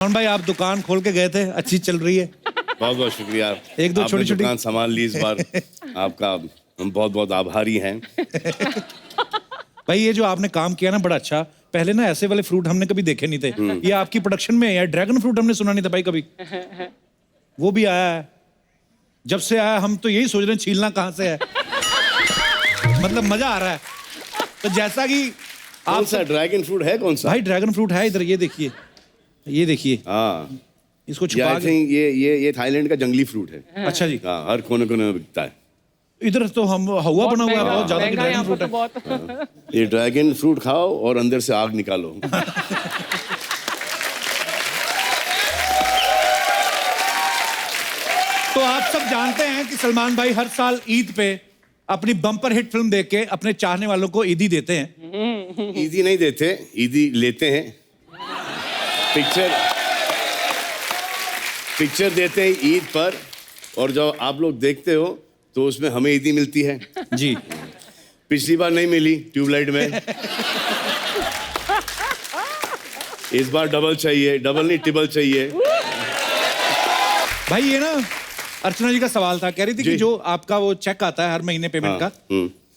सलमान भाई आप दुकान खोल के गए थे, अच्छी चल रही है? बहुत बहुत शुक्रिया। एक दो छोटी छोटी दुकान संभाल ली इस बार। आपका हम बहुत बहुत आभारी हैं। भाई ये जो आपने काम किया ना बड़ा अच्छा। पहले ना ऐसे वाले फ्रूट हमने कभी देखे नहीं थे। ये आपकी प्रोडक्शन में है। ड्रैगन फ्रूट हमने सुना नहीं था भाई कभी। वो भी आया है। जब से आया हम तो यही सोच रहे हैं छीलना कहाँ से है। मतलब मजा आ रहा है। तो जैसा कि कौन सा ड्रैगन फ्रूट है? कौन सा भाई ड्रैगन फ्रूट है इधर, ये देखिए, ये देखिए। हाँ, इसको छुपा के ये थाईलैंड का जंगली फ्रूट है। अच्छा जी। हाँ, हर कोने कोने में बिकता है। इधर तो हम हवा बना हुआ है बहुत ज्यादा महंगा ड्रैगन यहाँ फ्रूट पर है। तो बहुत। ये ड्रैगन फ्रूट खाओ और अंदर से आग निकालो। तो आप सब जानते हैं कि सलमान भाई हर साल ईद पे अपनी बम्पर हिट फिल्म देख के अपने चाहने वालों को ईदी देते हैं। ईदी नहीं देते, ईदी लेते हैं। पिक्चर देते हैं ईद पर, और जब आप लोग देखते हो तो उसमें हमें ईदी मिलती है। जी। पिछली बार नहीं मिली ट्यूबलाइट में। इस बार डबल चाहिए, डबल नहीं टिबल चाहिए। भाई ये ना अर्चना जी का सवाल था, कह रही थी कि जो आपका वो चेक आता है हर महीने पेमेंट का,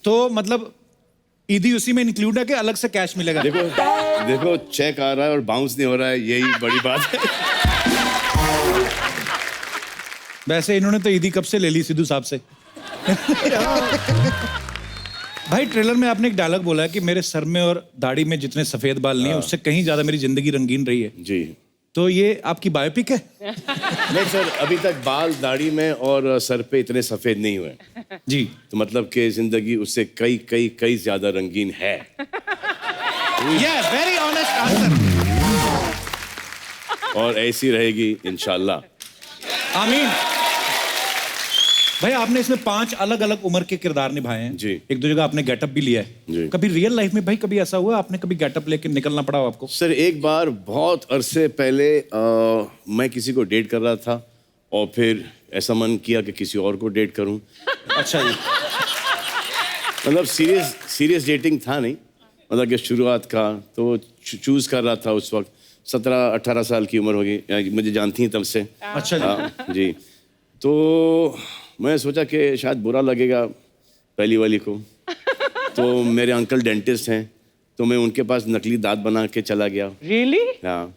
तो मतलब ईदी उसी में इंक्लूड है कि अलग से कैश मिलेगा? देखो चेक आ रहा है और बाउंस नहीं हो रहा है, यही बड़ी बात है। वैसे इन्होंने तो ईदी कब से ले ली सिद्धू साहब से। भाई ट्रेलर में आपने एक डायलॉग बोला है कि मेरे सर में और दाढ़ी में जितने सफेद बाल नहीं है उससे कहीं ज्यादा मेरी जिंदगी रंगीन रही है। जी। तो ये आपकी बायोपिक है? नहीं सर, अभी तक बाल दाढ़ी में और सर पे इतने सफेद नहीं हुए। जी। तो मतलब कि जिंदगी उससे कई कई कई ज्यादा रंगीन है। Yes, very honest answer. और ऐसी रहेगी इंशाल्लाह। आमीन। भाई आपने इसमें 5 अलग अलग उम्र के किरदार निभाए हैं। जी। एक दो जगह आपने गेटअप भी लिया है। जी। कभी रियल लाइफ में भाई कभी ऐसा हुआ आपने कभी गेटअप लेके निकलना पड़ा हो आपको? सर एक बार बहुत अरसे पहले मैं किसी को डेट कर रहा था और फिर ऐसा मन किया कि किसी और को डेट करूं। अच्छा जी। मतलब सीरियस डेटिंग था नहीं, मतलब कि शुरुआत का तो चूज कर रहा था। उस वक्त 17-18 साल की उम्र होगी, मुझे जानती हैं तब से। अच्छा जी। जी। तो मैं सोचा कि शायद बुरा लगेगा पहली वाली को। तो मेरे अंकल डेंटिस्ट हैं, तो मैं उनके पास नकली दांत बना के चला गया। रियली? हाँ।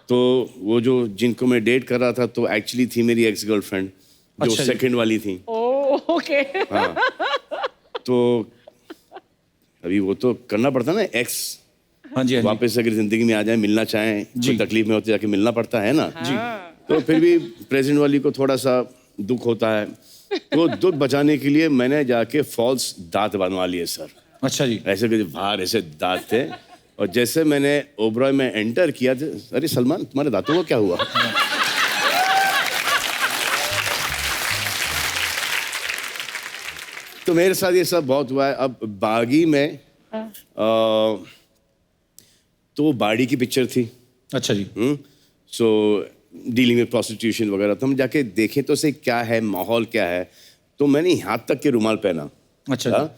तो वो जो जिनको मैं डेट कर रहा था तो एक्चुअली थी मेरी एक्स गर्लफ्रेंड, जो अच्छा जी। सेकंड वाली थी। Oh okay. हाँ। तो अभी वो तो करना पड़ता ना, एक्स हाँ जी, हाँ जी। वापस अगर जिंदगी में आ जाए, मिलना चाहें, कोई तकलीफ में होती जाके मिलना पड़ता है ना। जी। तो फिर भी प्रेजेंट वाली को थोड़ा सा दुख होता है, तो दुख बचाने के लिए मैंने जाके फॉल्स दांत बनवा लिए सर। अच्छा जी। ऐसे कुछ बाहर ऐसे दांत थे, और जैसे मैंने ओबरॉय में एंटर किया था, अरे सलमान तुम्हारे दांतों को क्या हुआ? तो मेरे साथ ये सब बहुत हुआ है। अब बागी में तो बाड़ी की पिक्चर थी। अच्छा जी। सो डीलिंग विद प्रोस्टिट्यूशन वगैरह, तो हम जाके देखें तो से क्या है, माहौल क्या है। तो मैंने यहाँ तक के रुमाल पहना। अच्छा जी।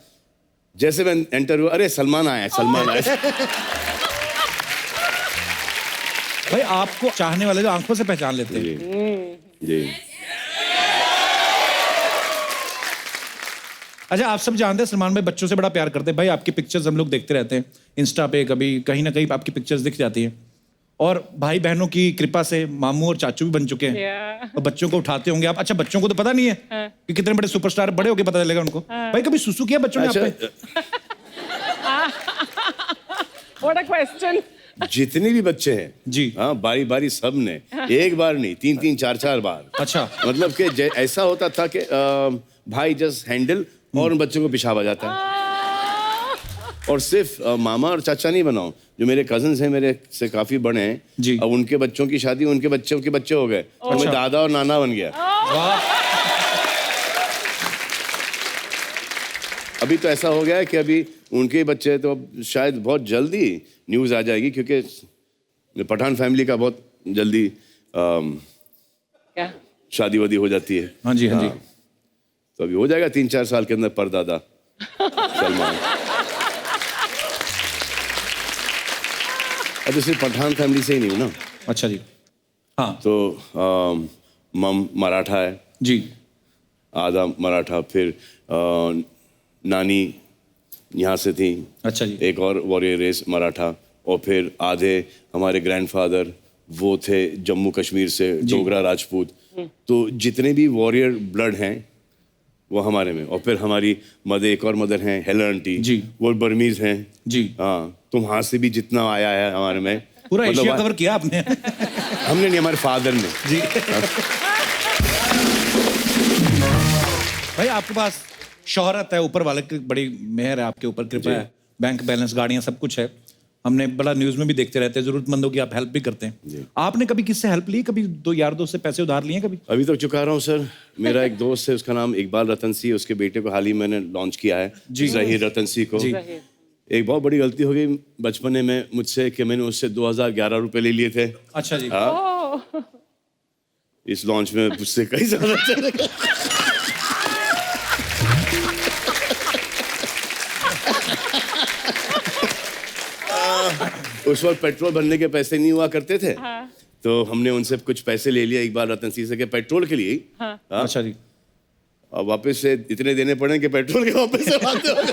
जैसे मैं एंटर हुआ, अरे सलमान आया, सलमान आया। भाई आपको चाहने वाले जो आंखों से पहचान लेते हैं। जी जी। अच्छा आप सब जानते हैं सलमान भाई बच्चों से बड़ा प्यार करते हैं। भाई आपकी पिक्चर्स हम लोग देखते रहते हैं इंस्टा पे, कभी कहीं ना कहीं आपकी पिक्चर्स दिख जाती हैं। और भाई बहनों की कृपा से मामू और चाचू भी बन चुके हैं। और बच्चों को उठाते होंगे आप। अच्छा बच्चों को तो पता नहीं है कि कितने बड़े सुपरस्टार, बड़े होके पता चलेगा उनको। भाई कभी सुसु किया बच्चों ने आप पे? What a question. जितने भी बच्चे हैं जी। हाँ, बारी बारी सब ने, एक बार नहीं, 3-3 4-4 बार। अच्छा। मतलब कि ऐसा होता था कि भाई जस्ट हैंडल और उन बच्चों को पेशाब आ जाता है। और सिर्फ मामा और चाचा नहीं बनाओ, जो मेरे कजन्स हैं, मेरे से काफी बड़े हैं जी। अब उनके बच्चों की शादी उनके बच्चों के बच्चे हो गए, तो मैं दादा और नाना बन गया। वाह। अभी तो ऐसा हो गया है कि अभी उनके बच्चे, तो अब शायद बहुत जल्दी न्यूज़ आ जाएगी, क्योंकि पठान फैमिली का बहुत जल्दी क्या? शादी वादी हो जाती है। हाँ जी, हाँ जी। तो अभी हो जाएगा 3-4 साल के अंदर परदादा सलमान। अब तो सिर्फ पठान फैमिली से ही नहीं हूँ ना। अच्छा जी। हाँ तो मम मराठा है, जी, आधा मराठा, फिर नानी यहाँ से थी, अच्छा जी, एक और वॉरियर रेस मराठा, और फिर आधे हमारे ग्रैंडफादर वो थे जम्मू कश्मीर से, डोगरा राजपूत। तो जितने भी वॉरियर ब्लड हैं वो हमारे में, और फिर हमारी मदर, एक और मदर हैं हेलर आंटी जी, वो बर्मीज हैं जी, हाँ। तो वहाँ से भी जितना आया है हमारे में, पूरा मतलब एशिया कवर किया आपने। हमने नहीं, हमारे फादर ने। जी भाई आपके पास शोहरत है, ऊपर वाले की बड़ी मेहर है आपके ऊपर, कृपा है, बैंक बैलेंस, गाड़ियां, सब कुछ है। हमने बड़ा न्यूज में भी देखते रहते हैं, जरूरतमंदों की आप हेल्प भी करते हैं। आपने कभी किससे हेल्प ली? कभी दो यार दोस्त से पैसे उधार लिए कभी? अभी तक चुका रहा हूँ सर। मेरा एक दोस्त है, उसका नाम इकबाल रतन सिंह, उसके बेटे को हाल ही मैंने लॉन्च किया है, ज़हीर रतन सिंह को। एक बहुत बड़ी गलती हो गई बचपने में मुझसे कि मैंने उससे 2011 रुपए ले लिए थे। अच्छा जी। हाँ। इस लॉन्च में उससे कई ज्यादा चलेगा। उस वक्त पेट्रोल भरने के पैसे नहीं हुआ करते थे, तो हमने उनसे कुछ पैसे ले लिया इकबाल रतन सिंह से के पेट्रोल के लिए। हाँ। अच्छा जी। अब वापस से इतने देने पड़े कि पेट्रोल के वापस से बातें हो गए।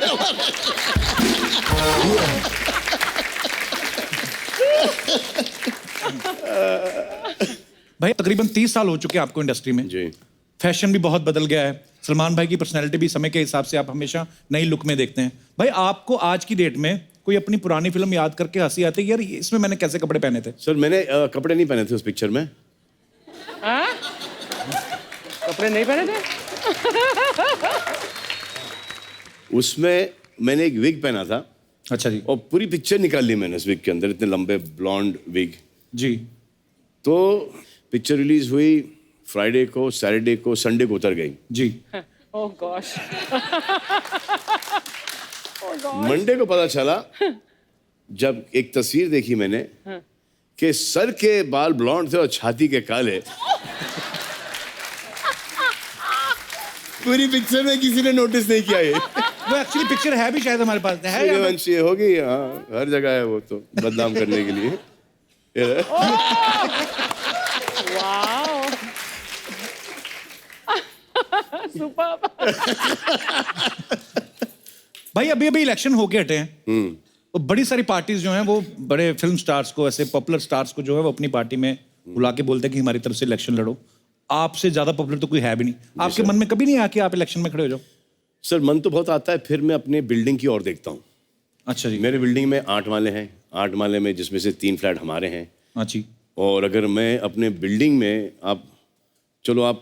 भाई तकरीबन 30 साल हो चुके हैं आपको इंडस्ट्री में जी। फैशन भी बहुत बदल गया है, सलमान भाई की पर्सनैलिटी भी समय के हिसाब से आप हमेशा नई लुक में देखते हैं। भाई आपको आज की डेट में कोई अपनी पुरानी फिल्म याद करके हंसी आती है, यार इसमें मैंने कैसे कपड़े पहने थे? सर मैंने कपड़े नहीं पहने थे उस पिक्चर में। कपड़े नहीं पहने थे? उसमें मैंने एक विग पहना था। अच्छा जी। और पूरी पिक्चर निकाल ली मैंने उस विग के अंदर, इतने लंबे ब्लॉन्ड विग। जी। तो पिक्चर रिलीज हुई फ्राइडे को, सैटरडे को, संडे को उतर गई जी। ओह गॉश। मंडे को पता चला जब एक तस्वीर देखी मैंने कि सर के बाल ब्लॉन्ड थे और छाती के काले। पूरी पिक्चर में किसी ने नोटिस नहीं किया ये। वो एक्चुअली पिक्चर है भी शायद हमारे पास है। सूर्यवंशी होगी, हाँ हर जगह है वो, तो बदनाम करने के लिए। वाओ। सुपर। भाई अभी अभी इलेक्शन होके हटे हैं, तो बड़ी सारी पार्टीज जो हैं वो बड़े फिल्म स्टार्स को, ऐसे पॉपुलर स्टार्स को जो है वो अपनी पार्टी में बुला के बोलते हैं कि हमारी तरफ से इलेक्शन लड़ो। आपसे ज्यादा पॉपुलर तो कोई है भी नहीं। आपके मन में कभी नहीं आया कि आप इलेक्शन में खड़े हो जाओ? सर मन तो बहुत आता है, फिर मैं अपने बिल्डिंग की ओर देखता हूँ। अच्छा जी। मेरे बिल्डिंग में 8 माले हैं, 8 माले में जिसमें से 3 फ्लैट हमारे हैं। अच्छा। और अगर मैं अपने बिल्डिंग में, आप चलो आप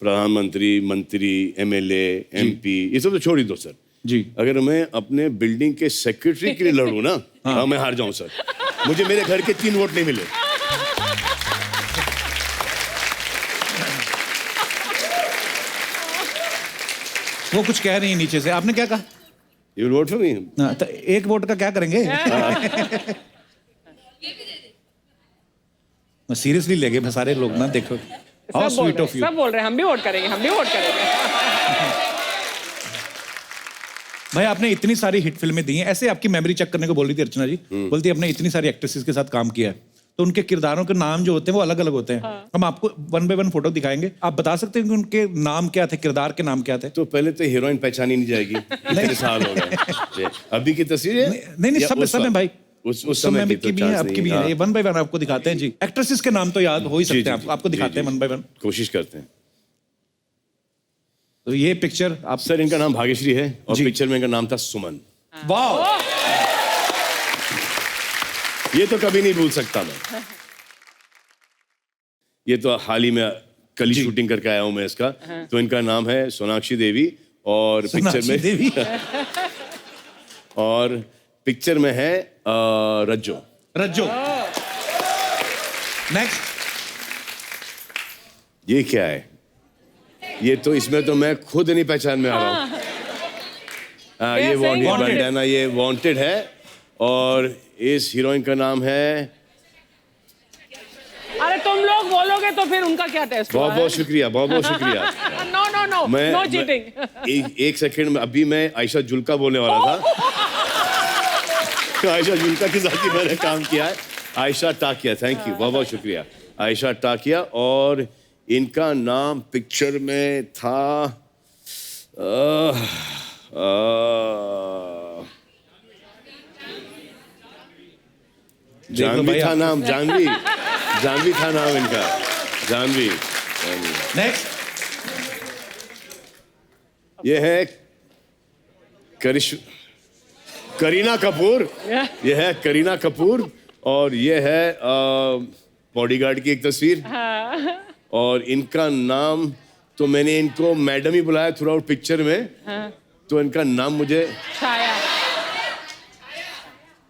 प्रधानमंत्री, मंत्री, एमएलए, एमपी ये सब तो छोड़ ही दो सर जी। अगर मैं अपने बिल्डिंग के सेक्रेटरी के लिए लड़ूं ना, हाँ मैं हार जाऊं सर। मुझे मेरे घर के 3 वोट नहीं मिले। वो कुछ कह रही है नीचे से, आपने क्या कहा? You will vote for me? तो 1 वोट का क्या करेंगे? सीरियसली ले गए सारे लोग ना, देखो हाउ स्वीट ऑफ यू। सब बोल रहे हैं हम भी वोट करेंगे, हम भी वोट करेंगे। भाई आपने इतनी सारी हिट फिल्में दी हैं, ऐसे आपकी मेमोरी चेक करने को बोल रही थी अर्चना जी। बोलती है आपने इतनी सारी एक्ट्रेसेस के साथ काम किया है, तो उनके किरदारों के नाम जो होते हैं वो अलग अलग होते हैं। हम आपको 1 बाय 1 फोटो दिखाएंगे, आप बता सकते हैं कि उनके नाम क्या थे, किरदार के नाम क्या थे? तो पहले तो हीरोइन पहचानी नहीं जाएगी, इतने साल हो गए। अभी की तस्वीर है? नहीं सब सब है भाई, उस समय की भी है, आपकी भी है। ये 1 बाय 1 आपको दिखाते हैं जी। एक्ट्रेसेस के नाम तो याद हो ही सकते हैं, आपको दिखाते हैं 1 बाय 1। कोशिश करते हैं। तो ये पिक्चर आप, सर इनका नाम भाग्यश्री है और पिक्चर में इनका नाम था सुमन। वाह, ये तो कभी नहीं भूल सकता मैं। ये तो हाल ही में कल ही शूटिंग करके आया हूं मैं इसका। तो इनका नाम है सोनाक्षी देवी और पिक्चर में देवी। और पिक्चर में है रज्जो। रज्जो। नेक्स्ट। ये क्या है? ये तो इसमें तो मैं खुद नहीं पहचान में आ रहा हूँ। ये वांटेड, ये वांटेड है और इस हीरोइन का नाम है। अरे तुम लोग बोलोगे तो फिर उनका क्या टेस्ट? बहुत बहुत शुक्रिया, बहुत बहुत शुक्रिया। No no no no cheating. एक सेकंड में, अभी मैं आयशा जुल्का बोलने वाला था। आयशा जुल्का के साथ ही मैंने काम किया है। आयशा टाकिया, थैंक यू, बहुत बहुत शुक्रिया। आयशा टाकिया, और इनका नाम पिक्चर में था जानवी था नाम, जानवी, जानवी था नाम इनका, जानवी। नेक्स्ट। ये है करीना कपूर, ये है करीना कपूर, और ये है बॉडीगार्ड की एक तस्वीर। और इनका नाम तो मैंने इनको मैडम ही बुलाया थ्रू आउट पिक्चर में, तो इनका नाम मुझे छाया।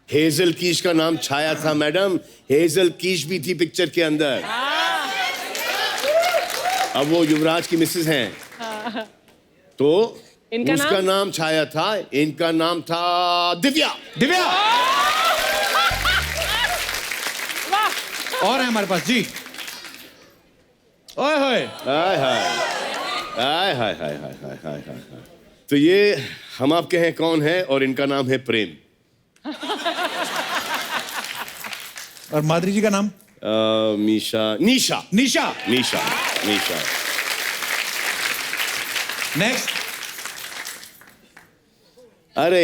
हेजल कीश का नाम छाया था मैडम, हेजल कीश भी थी पिक्चर के अंदर। अब वो युवराज की मिसेस हैं, तो इनका उसका नाम छाया था, इनका नाम था दिव्या। दिव्या वाह, और है हमारे पास जी। ओए होए, हाय हाय हाय हाय हाय हाय हाय हाय हाय। तो ये हम आपके हैं कौन है, और इनका नाम है प्रेम। और माधुरी जी का नाम? मीशा, निशा, निशा। निशा, निशा। नेक्स्ट। अरे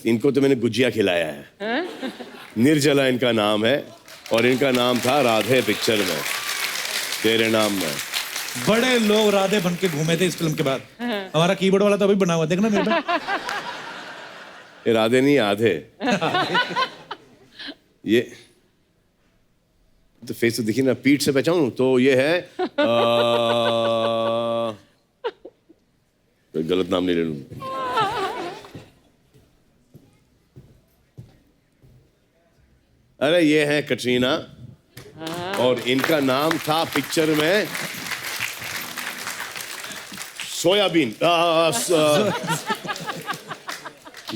इनको तो मैंने गुजिया खिलाया है। निर्जला इनका नाम है, और इनका नाम था राधे पिक्चर में, तेरे नाम में। बड़े लोग राधे बन के घूमे थे इस फिल्म के बाद। हमारा कीबोर्ड वाला तो अभी बना हुआ, देखना मेरे पास। ये राधे नहीं, आधे। ये तो फेस तो दिखी ना, पीठ से पहचानूं तो ये है गलत नाम नहीं ले लूं। अरे ये है कटरीना, और इनका नाम था पिक्चर में सोयाबीन,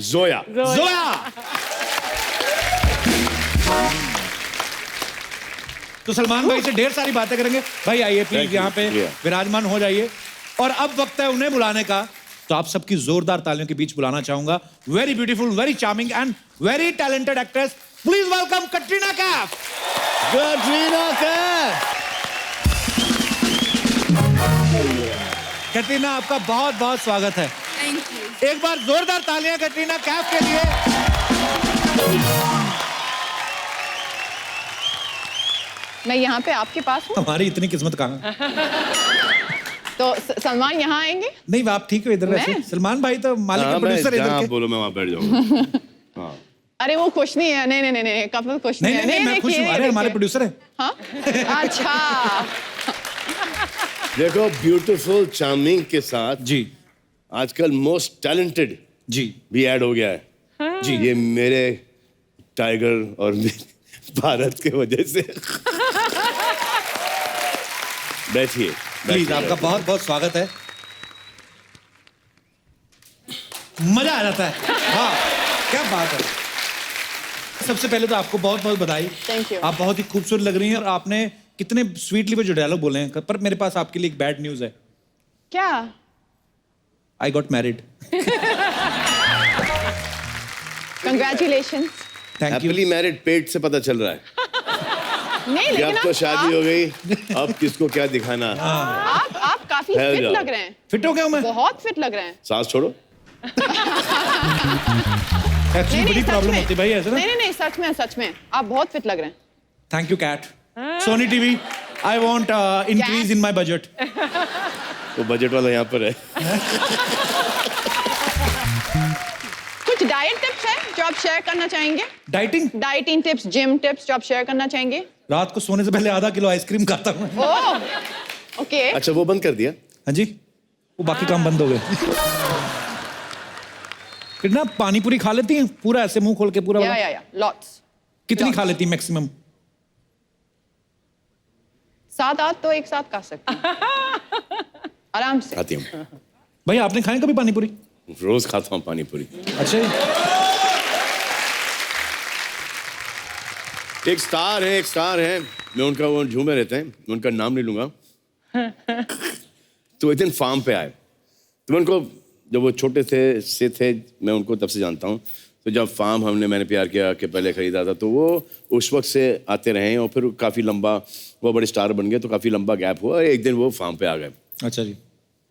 जोया। जोया। तो सलमान भाई से ढेर सारी बातें करेंगे। भाई आइए प्लीज, यहाँ पे विराजमान हो जाइए। और अब वक्त है उन्हें बुलाने का, तो आप सबकी जोरदार तालियों के बीच बुलाना चाहूंगा very beautiful, very charming and very talented actress, please welcome Katrina Kaif. Katrina Kaif. Katrina, आपका बहुत बहुत स्वागत है। Thank you. एक बार जोरदार तालियां कटरीना कैफ के लिए। मैं यहाँ पे आपके पास हूँ, हमारी इतनी किस्मत कहाँ? तो सलमान यहाँ आएंगे? नहीं, आप ठीक हो इधर वैसे। मैं? सलमान भाई तो मालिक के प्रोड्यूसर जहाँ इधर आप के। बोलो मैं वहां बैठ जाऊंगा। हाँ। अरे वो खुश नहीं है, नहीं नहीं नहीं नहीं, कपल खुश नहीं नहीं नहीं, है। मैं खुश हूँ। अरे हमारे प्रोड्यूसर हैं। हाँ अच्छा। देखो, ब्यूटीफुल चार्मिंग के साथ जी आजकल मोस्ट टैलेंटेड जी भी ऐड हो गया है जी। ये मेरे टाइगर और भारत के वजह से। बैठिए प्लीज, आपका बहुत बहुत स्वागत है। मजा आ जाता है। हाँ, क्या बात है। सबसे पहले तो आपको बहुत बहुत बधाई। Thank you. आप बहुत ही खूबसूरत लग रही हैं, और आपने कितने स्वीटली वो जो डायलॉग बोले हैं। पर मेरे पास आपके लिए एक बैड न्यूज है। क्या? I got married. Congratulation. Thank you. Happily married, पेट से पता चल रहा है नहीं कि लेकिन अब तो शादी हो गई, अब किसको क्या दिखाना। आप काफी फैल फिट जाओ। लग रहे हैं, फिट हो गया हूं मैं? बहुत फिट लग रहे हैं। सांस छोड़ो। एक्चुअली बड़ी सच प्रॉब्लम में। होती है भाई ऐसे ना। नहीं नहीं, सच में सच में आप बहुत फिट लग रहे हैं। Thank you Cat. Sony TV, I want increase in my budget. वो बजट वाला यहाँ पर है। कुछ डाइट टिप्स है जो आप शेयर करना चाहेंगे? Dieting? Dieting tips, gym tips जो आप शेयर करना चाहेंगे? रात को सोने से पहले आधा किलो आइसक्रीम खाता हूँ। Oh okay. अच्छा, वो बंद कर दिया? हाँ जी, वो बाकी काम बंद हो गए। कितना पानी पूरी खा लेती हैं पूरा ऐसे मुंह खोल के पूरा वाला? या लॉट्स। कितनी खा लेती मैक्सिमम? 7-8 तो एक साथ खा सकते हैं आराम से। खाती हूँ, भाई आपने खाए कभी पानी पूरी? रोज खाता हूँ पानी पूरी। अच्छा जी। एक स्टार है, मैं उनका, वो झूमे रहते हैं, मैं उनका नाम नहीं लूंगा। तो एक दिन फार्म पे आए, तो मैं उनको, जब वो छोटे थे मैं उनको तब से जानता हूँ। तो जब फार्म मैंने प्यार किया के पहले खरीदा था, तो वो उस वक्त से आते रहे हैं और फिर काफ़ी लंबा, वो बड़े स्टार बन गए तो काफ़ी लंबा गैप हुआ, एक दिन वो फार्म पे आ गए। अच्छा जी,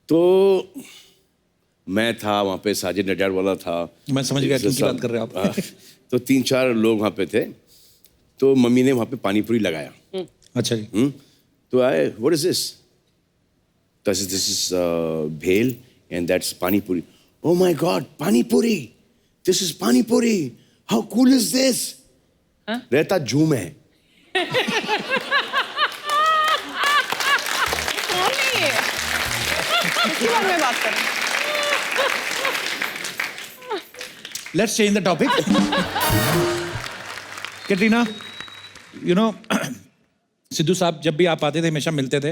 तो मैं था वहाँ पे, साजिद नडियाड वाला था। मैं समझ गया किनकी बात कर रहे हैं आप। तो 3-4 लोग वहाँ पे थे, तो मम्मी ने वहाँ पे पानी पूरी लगाया। अच्छा जी, तो आए, what is this? This is भेल एंड दैट्स पानी पूरी। ओह माय गॉड, पानी पूरी, दिस इज पानी पूरी, हाउ कूल इज दिस? रहता जूम है। कौन है ये? किसके बारे में बात कर रहे हैं? Let's change the topic. Katrina, you know, Sidhu साहब जब भी आप आते थे हमेशा मिलते थे।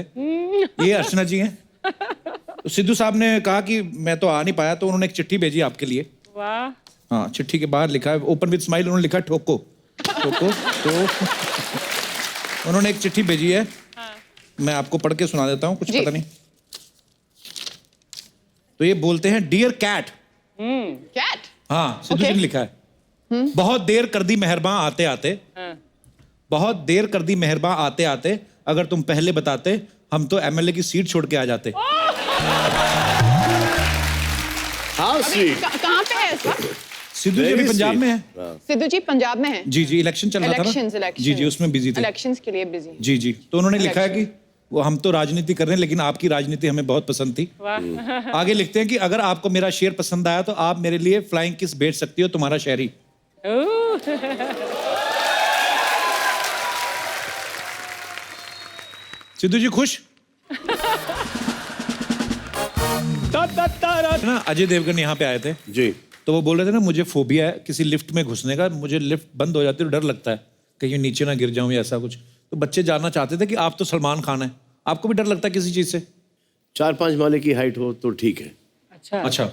ये अर्चना जी हैं। तो सिद्धू साहब ने कहा कि मैं तो आ नहीं पाया, तो उन्होंने एक चिट्ठी भेजी आपके लिए। वाह, हाँ, चिट्ठी के बाहर लिखा है, ओपन विद स्माइल, उन्होंने लिखा ठोको ठोको। तो उन्होंने एक चिट्ठी भेजी है, मैं आपको पढ़ के सुना देता हूँ, कुछ जी। पता नहीं। तो ये बोलते हैं, डियर कैट। कैट? हाँ, सिद्धू Okay. जी ने लिखा है। बहुत देर कर दी मेहरबान आते आते, बहुत देर कर दी मेहरबान आते आते, अगर तुम पहले बताते हम तो एमएलए की सीट छोड़ के आ जाते। How sweet. कहाँ पे है इसका? सिद्धू जी अभी पंजाब में है। सिद्धू जी पंजाब में है। जी जी, इलेक्शन चल रहा था इलेक्शंस, ना। इलेक्शंस। जी जी, उसमें बिजी थे। इलेक्शंस के लिए बिजी। जी जी, तो उन्होंने लिखा है कि वो हम तो राजनीति कर रहे हैं, लेकिन आपकी राजनीति हमें बहुत पसंद थी। वाह। आगे लिखते हैं कि अगर आपको मेरा शेर पसंद आया तो आप मेरे लिए फ्लाइंग किस भेज सकती हो, तुम्हारा शहरी। ओह, सिद्धू जी खुश ना। अजय देवगन यहाँ पे आए थे, जी, तो वो बोल रहे थे ना, मुझे फोबिया है किसी लिफ्ट में घुसने का, मुझे लिफ्ट बंद हो जाती है तो डर लगता है कहीं नीचे ना गिर जाऊं या ऐसा कुछ। तो बच्चे जानना चाहते थे कि आप तो सलमान खान है, आपको भी डर लगता है किसी चीज से? 4-5 माले की हाइट हो तो ठीक है, अच्छा अच्छा,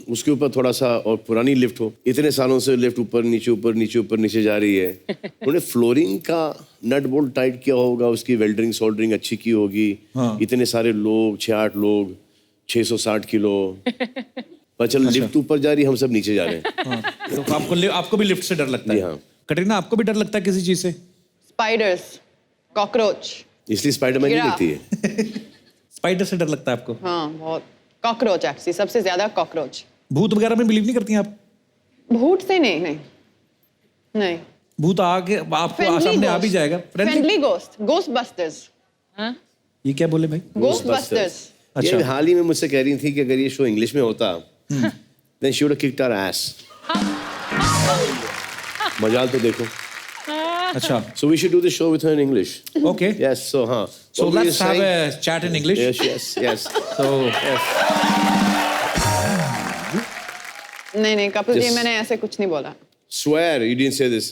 उसके ऊपर थोड़ा सा और पुरानी लिफ्ट हो। इतने सालों से लिफ्ट ऊपर नीचे जा रही है। उन्होंने फ्लोरिंग का नट बोल्ट टाइट किया होगा, उसकी वेल्डरिंग सोल्डरिंग अच्छी की होगी। हाँ। इतने सारे लोग, 6-8 लोग, 660 किलो, पर चल लिफ्ट ऊपर जा रही, हम सब नीचे जा रहे हैं। हाँ। तो आपको भी लिफ्ट से डर लगता जी है? हाँ। कटरीना, आपको भी डर लगता है किसी चीज से? Spiders, cockroach. इसलिए स्पाइडरमैन नहीं गिरा। देखती है। स्पाइडर से डर लगता है आपको? हाँ, बहुत। कॉकरोच एक्चुअली, सबसे ज्यादा कॉकरोच। भूत वगैरह में बिलीव नहीं करती हैं आप? भूत से नहीं, नहीं नहीं। भूत आके आपको सामने आ भी जाएगा। Friendly ghost, ghost busters. हाँ? ये क्या बोले भाई? Ghost busters. अच्छा। ये हाल ही में मुझसे कह रही थी कि अगर ये शो इंग्लिश में होता, then she would have kicked our ass. मजाल तो देखो। अच्छा, So we should do the show with her in English. okay. Yes, so हाँ. So What were you let's have saying? a chat in English. Yes. So Yes. नहीं, Kapil ji, Just- मैंने ऐसे कुछ नहीं बोला। Swear you didn't say this.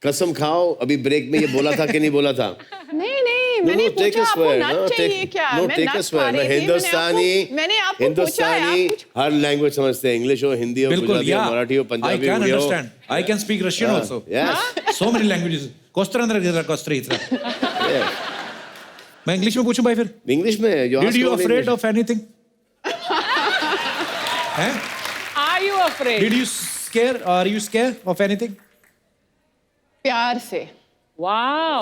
कसम खाओ, अभी ब्रेक में ये बोला था कि नहीं बोला था? नहीं, मैंने take पूछा a आपको swear. नट चाहिए क्या? No, मैं take a नट swear. खा मैं रही थी, मैंने आपको पूछा है, हिंदुस्तानी आप कुछ। हर लैंग्वेज समझते हैं, इंग्लिश हो, हिंदी हो, बिल्कुल, गुजराती हो, yeah. मराठी हो, I पंजाबी can हो। understand. I can speak Russian also. Yes. So many languages. कोस्त्रा Yes. मैं इंग्लिश में पूछूं भाई फिर? इंग्लिश में Did you afraid of anything? हैं? Are you afraid? Did you scare? Are you scared of anything? प्यार से। Wow.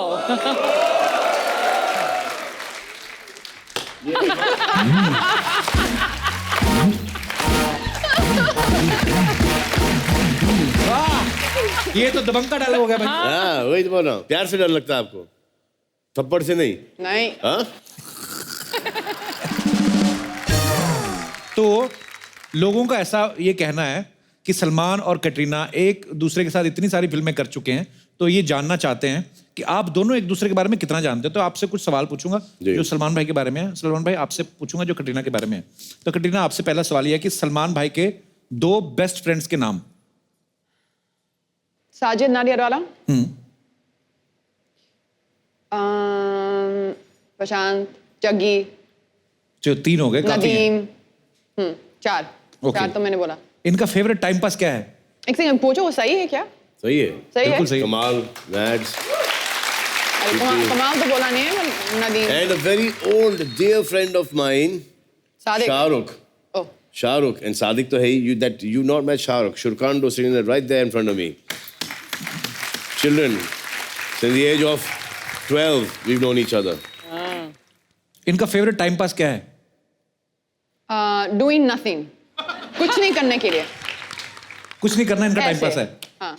ये तो दबंग का डायलॉग हो गया भाई। हाँ, वही तो बोल रहा हूँ, प्यार से डर लगता है आपको, थप्पड़ से नहीं। नहीं, हाँ? तो लोगों का ऐसा ये कहना है कि सलमान और कैटरीना एक दूसरे के साथ इतनी सारी फिल्में कर चुके हैं, तो ये जानना चाहते हैं कि आप दोनों एक दूसरे के बारे में कितना जानते हो। तो आपसे कुछ सवाल पूछूंगा जी। जो सलमान भाई के बारे में है, सलमान भाई आपसे पूछूंगा जो कैटरीना के बारे में है। तो कैटरीना, आपसे पहला सवाल ये है कि सलमान भाई के 2 बेस्ट फ्रेंड्स के नाम। साजिद नाडियाडवाला, प्रशांत, जग्गी, जो 3 हो गए, काफी हैं। नदीम। 4 Okay. 4 तो मैंने बोला। इनका फेवरेट टाइम पास क्या है? एक सेकंड, पूछो वो सही है क्या? सही है। सही है? बिल्कुल सही। कमाल, मैड्स, अरे, कमाल तो बोला नहीं है, Nadeem. and a very old dear friend of mine, Sadiq. Shahrukh. Oh, Shahrukh and Sadiq to hai you not met Shahrukh. Shurkando sitting there right there in front of me. Children, since the age of 12, we've known each other. इनका favourite time pass क्या है? Doing nothing, कुछ नहीं करने के लिए। कुछ नहीं करना इनका टाइम ऐसे। पास है। हाँ।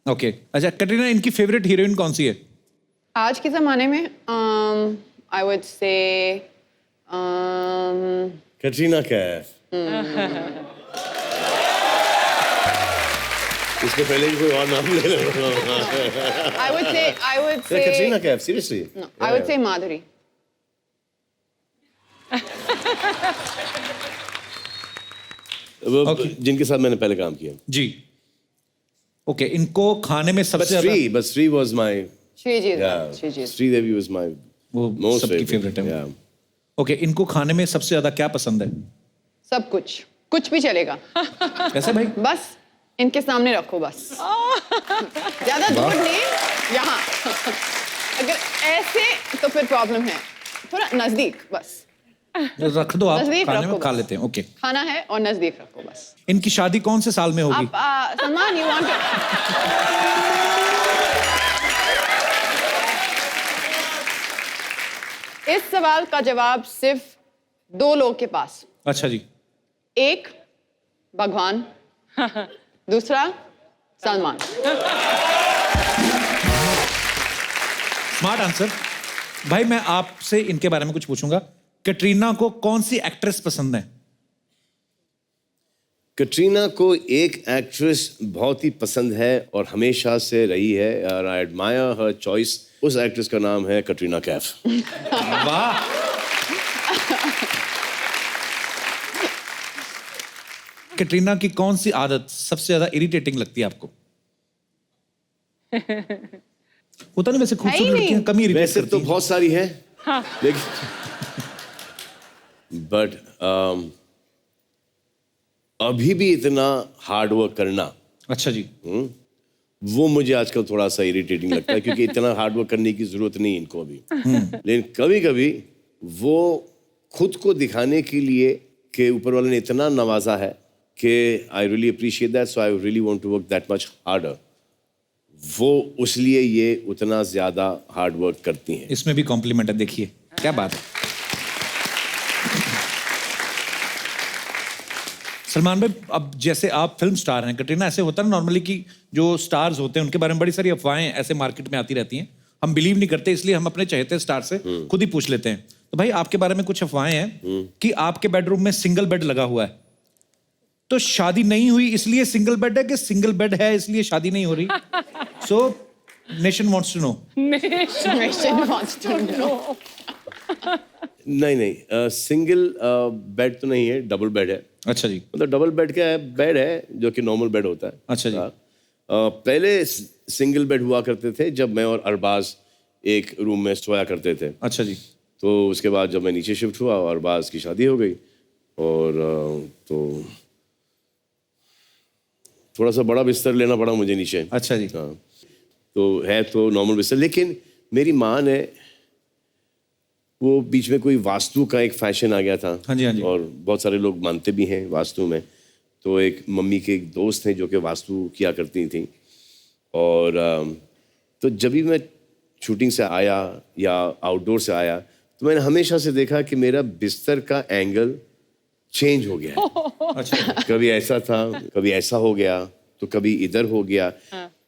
ओके अच्छा कटरीना, इनकी फेवरेट हीरोइन कौन सी है? आज के ज़माने में आई वुड से Katrina Kaif. इसके पहले भी कोई और नाम ले लो। I would say Katrina Kaif, seriously? I would say Madhuri. वो Okay. जिनके साथ मैंने पहले काम किया। जी ओके इनको खाने में सबसे ज्यादा But Sri was my Sreejith. Sri Devi was my वो most सबकी favorite. फेवरेट है। Yeah. ओके इनको खाने में सबसे ज्यादा क्या पसंद है? सब कुछ भी चलेगा, कैसे भाई? बस इनके सामने रखो बस। ज्यादा दूर नहीं, यहाँ। अगर ऐसे तो फिर प्रॉब्लम है, थोड़ा नजदीक बस। रख दो आप, नजदीक खाने रखो में खा बस। लेते हैं। ओके खाना है और नजदीक रखो बस। इनकी शादी कौन से साल में होगी? आप सलमान, यू वांट इस सवाल का जवाब सिर्फ 2 लोग के पास। अच्छा जी एक भगवान, दूसरा सलमान। Smart answer. भाई मैं आपसे इनके बारे में कुछ पूछूंगा। कटरीना को कौन सी एक्ट्रेस पसंद है? कटरीना को एक एक्ट्रेस बहुत ही पसंद है और हमेशा से रही है और आई एडमायर हर चॉइस। उस एक्ट्रेस का नाम है कटरीना कैफ। वाह कटरीना की कौन सी आदत सबसे ज्यादा इरिटेटिंग लगती है आपको? होता नहीं वैसे खूबसूरत नहीं। लड़कियां कम ही इरिटेट वैसे करती तो हैं। बहुत सारी है लेकिन बट अभी भी इतना हार्ड वर्क करना अच्छा जी वो मुझे आजकल थोड़ा सा इरिटेटिंग लगता है क्योंकि इतना हार्ड वर्क करने की जरूरत नहीं इनको अभी। लेकिन कभी कभी वो खुद को दिखाने के लिए कि ऊपर वाले ने इतना नवाजा है कि I really appreciate that so I really want to work that much harder. वो उसलिए ये उतना ज्यादा हार्ड वर्क करती हैं। इसमें भी कॉम्प्लीमेंट है, देखिए क्या बात है। सलमान भाई अब जैसे आप फिल्म स्टार हैं, कटरीना ऐसे होता है ना नॉर्मली कि जो स्टार्स होते हैं उनके बारे में बड़ी सारी अफवाहें ऐसे मार्केट में आती रहती हैं, हम बिलीव नहीं करते, इसलिए हम अपने चहेते स्टार से खुद ही पूछ लेते हैं। तो भाई आपके बारे में कुछ अफवाहें हैं कि आपके बेडरूम में सिंगल बेड लगा हुआ है, तो शादी नहीं हुई इसलिए सिंगल बेड है कि सिंगल बेड है इसलिए शादी नहीं हो रही? So nation wants to know. Nation wants to know. नहीं सिंगल बेड तो नहीं है, डबल बेड है। अच्छा जी मतलब डबल बेड क्या है? बेड है जो कि नॉर्मल बेड होता है। अच्छा जी। पहले सिंगल बेड हुआ करते थे जब मैं और अरबाज एक रूम में सोया करते थे। अच्छा जी तो उसके बाद जब मैं नीचे शिफ्ट हुआ और अरबाज की शादी हो गई और तो थोड़ा सा बड़ा बिस्तर लेना पड़ा मुझे नीचे। अच्छा जी हाँ तो है तो नॉर्मल बिस्तर, लेकिन मेरी माँ ने वो बीच में कोई वास्तु का एक फैशन आ गया था। हाँ जी, हाँ जी। और बहुत सारे लोग मानते भी हैं वास्तु में। तो एक मम्मी के एक दोस्त हैं जो कि वास्तु किया करती थी और तो जब भी मैं शूटिंग से आया या आउटडोर से आया तो मैंने हमेशा से देखा कि मेरा बिस्तर का एंगल चेंज हो गया है। अच्छा कभी ऐसा था, कभी ऐसा हो गया, तो कभी इधर हो गया।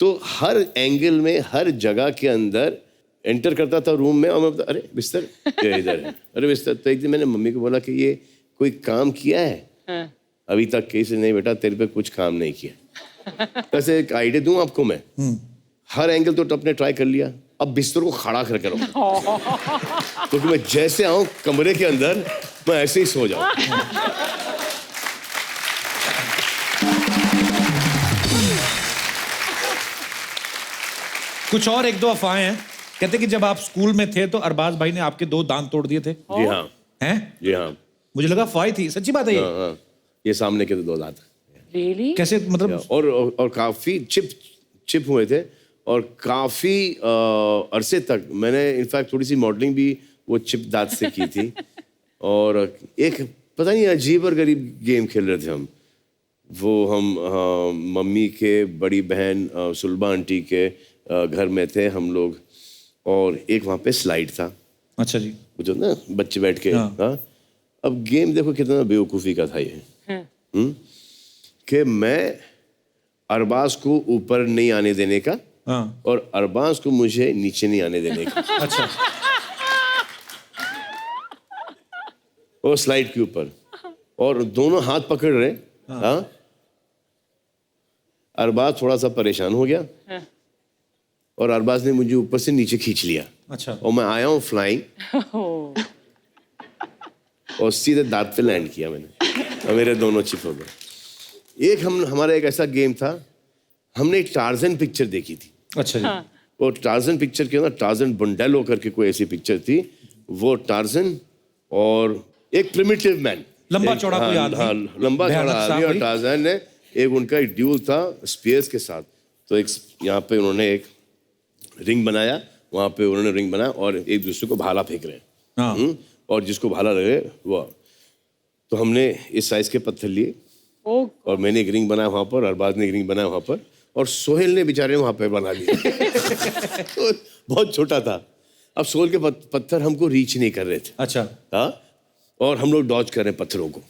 तो हर एंगल में हर जगह के अंदर एंटर करता था रूम में और मैं बोलता, अरे बिस्तर ये इधर है, अरे बिस्तर। तो एक दिन मैंने मम्मी को बोला कि ये कोई काम किया है? अभी तक कैसे नहीं बेटा, तेरे पे कुछ काम नहीं किया। वैसे एक आइडिया दूं आपको मैं, हर एंगल तो अपने ट्राई कर लिया, अब बिस्तर को खड़ा करके रखो क्योंकि मैं जैसे आऊं कमरे के अंदर मैं ऐसे ही सो जाऊं। कुछ और एक दो अफवाहें हैं, कहते कि जब आप स्कूल में थे तो अरबाज भाई ने आपके 2 दांत तोड़ दिए थे। जी हाँ, हैं? जी हाँ, मुझे लगा अफवाह थी, सच्ची बात है ये? हाँ, हाँ। ये सामने के तो 2 दांत Really? कैसे मतलब? और काफी चिप हुए थे और काफी अरसे तक मैंने इनफैक्ट थोड़ी सी मॉडलिंग भी वो चिप दांत से की थी। और एक पता नहीं अजीब और गरीब गेम खेल रहे थे हम। वो हम मम्मी के बड़ी बहन सुलभा आंटी के घर में थे हम लोग, और एक वहाँ पे स्लाइड था। अच्छा जी। वो जो ना बच्चे बैठ के, हाँ। हाँ। अब गेम देखो कितना बेवकूफ़ी का था ये, कि मैं अरबाज को ऊपर नहीं आने देने का, हाँ। और अरबाज को मुझे नीचे नहीं आने देने का। अच्छा। और स्लाइड के ऊपर, और दोनों हाथ पकड़ रहे। हाँ। अरबाज थोड़ा सा परेशान हो गया, और अरबाज ने मुझे ऊपर से नीचे खींच लिया। अच्छा। और मैं आया हूँ फ्लाइंग, और सीधे दांत पे लैंड किया मैंने, और मेरे दोनों चिप हो गए। एक हमारा एक ऐसा गेम था, हमने एक टार्जन पिक्चर देखी थी। अच्छा जी। और टार्जन पिक्चर के अंदर टार्जन बंडेलो करके कोई ऐसी पिक्चर थी। वो टार्जन और एक प्रिमिटिव मैन, लंबा चौड़ा कोई आदमी। हाँ, लंबा भयानक चौड़ा सा आदमी, और कोई। टार्जन ने एक उनका एक ड्यूल था स्पीयर्स के साथ। तो एक यहाँ पे उन्होंने एक रिंग बनाया, वहाँ पे उन्होंने रिंग बनाया, और एक दूसरे को भाला फेंक रहे हैं। हाँ। और जिसको भाला लगे वो, तो हमने इस साइज के पत्थर लिए, Oh, और मैंने एक रिंग बनाया वहाँ पर, अरबाज ने एक रिंग बनाया वहाँ पर, और सोहेल ने बेचारे वहाँ पे बना लिया। तो बहुत छोटा था। अब सोहेल के पत्थर हमको रीच नहीं कर रहे थे। अच्छा। हाँ, और हम लोग डॉज कर रहे हैं पत्थरों को।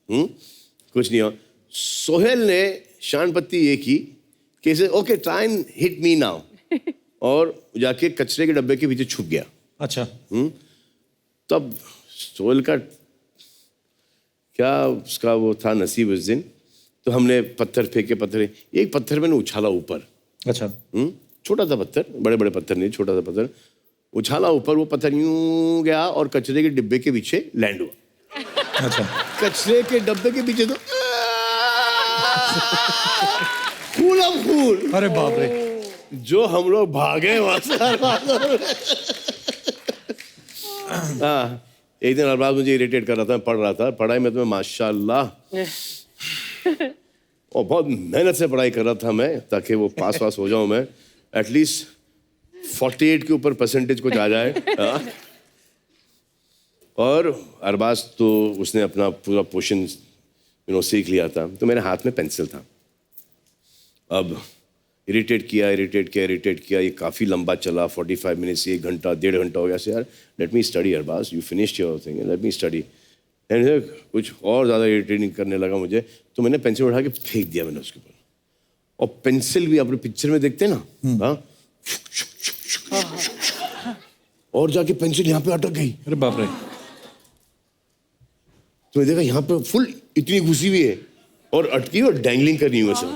कुछ नहीं हुआ। सोहेल ने शान पत्ती ये की कि okay try and hit me now, और जाके कचरे के डब्बे के पीछे छुप गया। अच्छा। तब सोहेल का क्या उसका वो था नसीब उस दिन, तो हमने पत्थर फेंके, एक पत्थर मैंने उछाला ऊपर। अच्छा। छोटा सा पत्थर, बड़े बड़े पत्थर नहीं, छोटा सा पत्थर उछाला ऊपर, वो पत्थर यूं गया और कचरे के डिब्बे के पीछे लैंड हुआ। अच्छा। कचरे के डब्बे के पीछे तो फूल अब फूल, अरे बाप रे। जो हम लोग भागे वहां से। हाँ, एक दिन अरबाज मुझे इरिटेट कर रहा था, मैं पढ़ रहा था, पढ़ाई में तो मैं माशाल्लाह और बहुत मेहनत से पढ़ाई कर रहा था मैं, ताकि वो पास हो जाऊं मैं, एटलीस्ट 48 के ऊपर परसेंटेज कुछ आ जाए। हाँ। और अरबाज तो उसने अपना पूरा पोर्शन सीख लिया था, तो मेरे हाथ में पेंसिल था। अब इरिटेट किया, ये काफ़ी लंबा चला, 45 मिनट्स, 1 घंटा, 1.5 घंटा हो गया। से यार let me study Arbaaz, you finished your thing, let me study. And कुछ और ज़्यादा इरिटेटिंग करने लगा मुझे, तो मैंने पेंसिल उठा के फेंक दिया मैंने उसके ऊपर। और पेंसिल भी अपने पिक्चर में देखते हैं ना, हाँ, और जाके पेंसिल यहाँ पे अटक गई। अरे बाप रे। तो मैं देखा यहाँ पे फुल इतनी घुसी हुई है, और अटकी और डैंगलिंग कर रही हूँ ऐसे।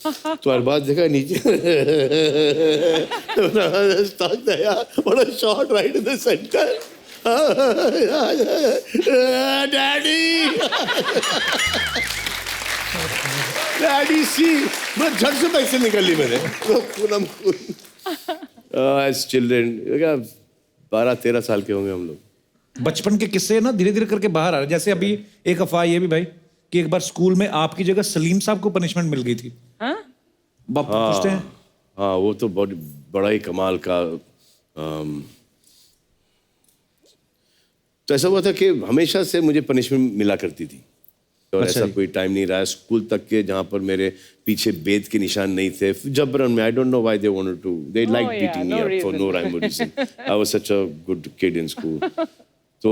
तो अरबाज देखा नीचे, बड़ा shot right in the centre. Daddy, daddy see, मैं झट से पैसे निकल ली मैंने। एज चिल्ड्रन, 12-13 साल के होंगे हम लोग। बचपन के किस्से ना धीरे धीरे करके बाहर आ रहे। जैसे अभी एक अफवाह ये भी भाई कि एक बार स्कूल में आपकी जगह सलीम साहब को पनिशमेंट मिल गई थी। हाँ? बाप पूछते हैं। हाँ, वो तो बहुत बड़ा ही कमाल का। तो ऐसा हुआ था कि हमेशा से मुझे पनिशमेंट मिला करती थी, और अच्छा ऐसा जी। कोई टाइम नहीं रहा स्कूल तक के जहाँ पर मेरे पीछे बेद के निशान नहीं थे। जबरन में, I don't know why they wanted to, they like yeah, beating me no up for reason. No rhyme or reason. I was such a good kid in school. तो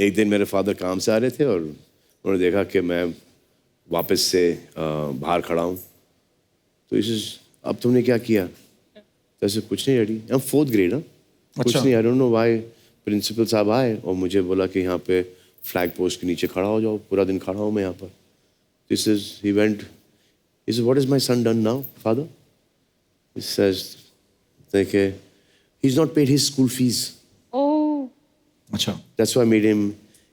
एक दिन मेरे फादर काम से आ रहे थे, और उन्होंने देखा कि मैं वापस से बाहर खड़ा हूँ। तो इसे अब तुमने क्या किया? तो ऐसे कुछ नहीं डैडी, हम 4th ग्रेड। कुछ अच्छा। नहीं, I don't know why. Principal साहब आए और मुझे बोला कि यहाँ पे फ्लैग पोस्ट के नीचे खड़ा हो जाओ, पूरा दिन खड़ा हूँ मैं यहाँ पर। This is he went, he said, what is my son done now, father? He says, like, he's not paid his school fees. Oh, अच्छा। That's why I made him.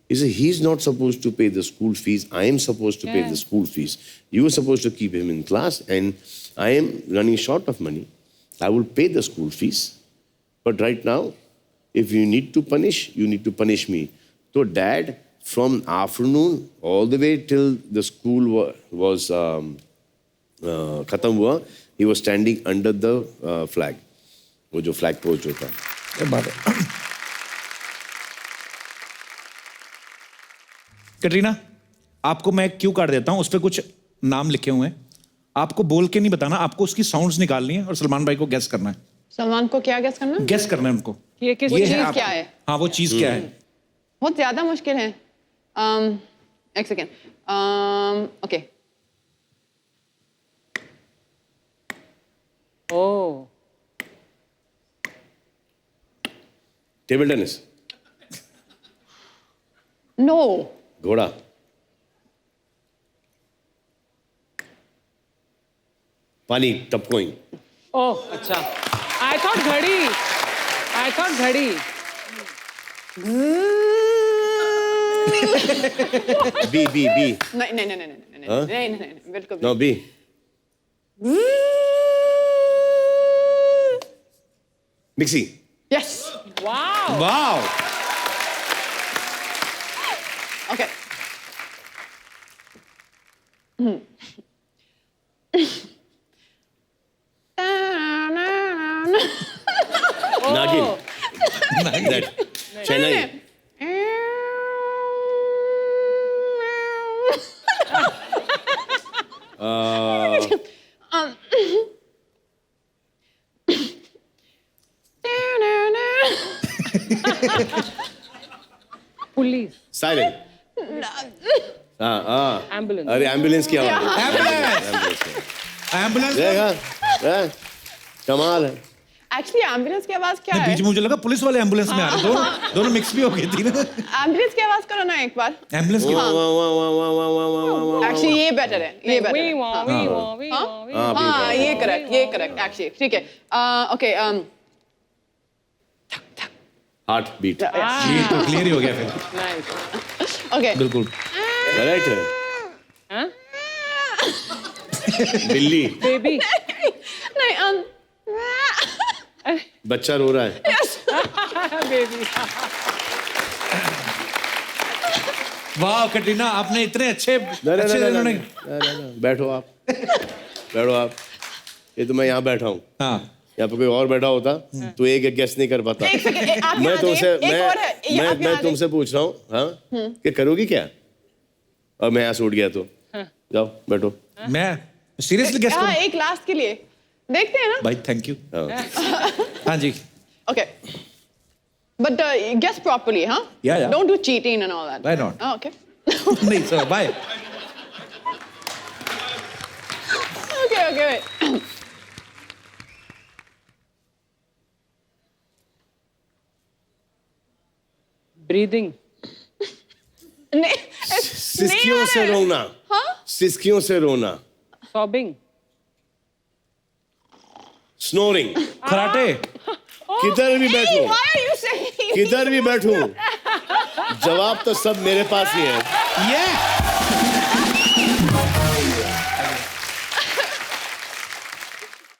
He said, he's not supposed to pay the school fees. I am supposed to pay the school fees. You are supposed to keep him in class, and I am running short of money. I will pay the school fees. But right now, if you need to punish, you need to punish me. So dad, from afternoon all the way till the school was खत्म हुआ, he was standing under the flag, वो जो flag post होता है। क्या बात है। कटरीना, आपको मैं क्यू कार्ड देता हूं, उस पर कुछ नाम लिखे हुए हैं, आपको बोल के नहीं बताना, आपको उसकी साउंड्स निकालनी है और सलमान भाई को गेस करना है। सलमान को क्या गेस करना? गेस करना है उनको। ये किस वो ये चीज है क्या आपको- है? हाँ, वो चीज क्या है? बहुत ज्यादा मुश्किल है। एक second. Okay, Oh. Table tennis, no, घोड़ा, पानी टपकोइंग, Oh, अच्छा. I thought घड़ी. I thought घड़ी. बी बी बी, नहीं नहीं नहीं नहीं नहीं हाँ? नहीं नहीं नहीं बिल्कुल no B, mixie, yes, Wow. Wow, okay. नागिन, Oh. That, Chennai, Police. Silent, हाँ हाँ, Ambulance. अरे एम्बुलेंस की आवाज, एम्बुलेंस, एम्बुलेंस। देखा, कमाल है। एक्चुअली एम्बुलेंस की आवाज क्या नहीं, है? बीच में मुझे लगा पुलिस वाले एम्बुलेंस में आ रहे, दोनों मिक्स भी हो गई थी ना। एम्बुलेंस की आवाज करो ना एक बार। एम्बुलेंस की वाह, वाह, वाह, वाह, वाह, वाह, वाह, वाह, वाह, वाह। एक्चुअली ये बेटर है, ये बेटर We है। want, we want, we हाँ? want, we हाँ, want. हाँ, ये करेक्ट एक्चुअली ठीक है। ओके, हार्ट बीट, ये तो क्लियर ही हो गया फिर। Nice. ओके, बिल्कुल। करेक्ट है। Huh? बिल्ली, Baby. नहीं, बच्चा रो रहा है। Baby. वाह कटरीना, आपने इतने अच्छे नहीं, इन्होंने। बैठो आप, बैठो आप। ये तो मैं यहाँ बैठा हूँ, हाँ, यहाँ पे कोई और बैठा होता तो एक गेस नहीं कर पाता। एक सेकंड, आप मैं यहाँ तुमसे आइए, एक और है, ये आप मैं यहाँ आइए। तुमसे पूछ रहा हूँ, हाँ, कि करोगी क्या? और मैं यहाँ से उठ गया तो जाओ बैठो। मैं सीरियसली गेस हाँ, करूं? एक लास्ट के लिए देखते हैं ना। भाई थैंक यू। हाँ। हाँ जी। Okay. But guess properly, huh? Yeah. Don't do cheating and all that. Why not? Oh, okay. नहीं sir, bye. Okay, wait. Breathing. नहीं, सिसकियों से रोना, सिसकियों से रोना, Sobbing. Snoring, karate. किधर भी बैठूं, Why are you saying? किधर भी बैठूं, जवाब तो सब मेरे पास ही है। ये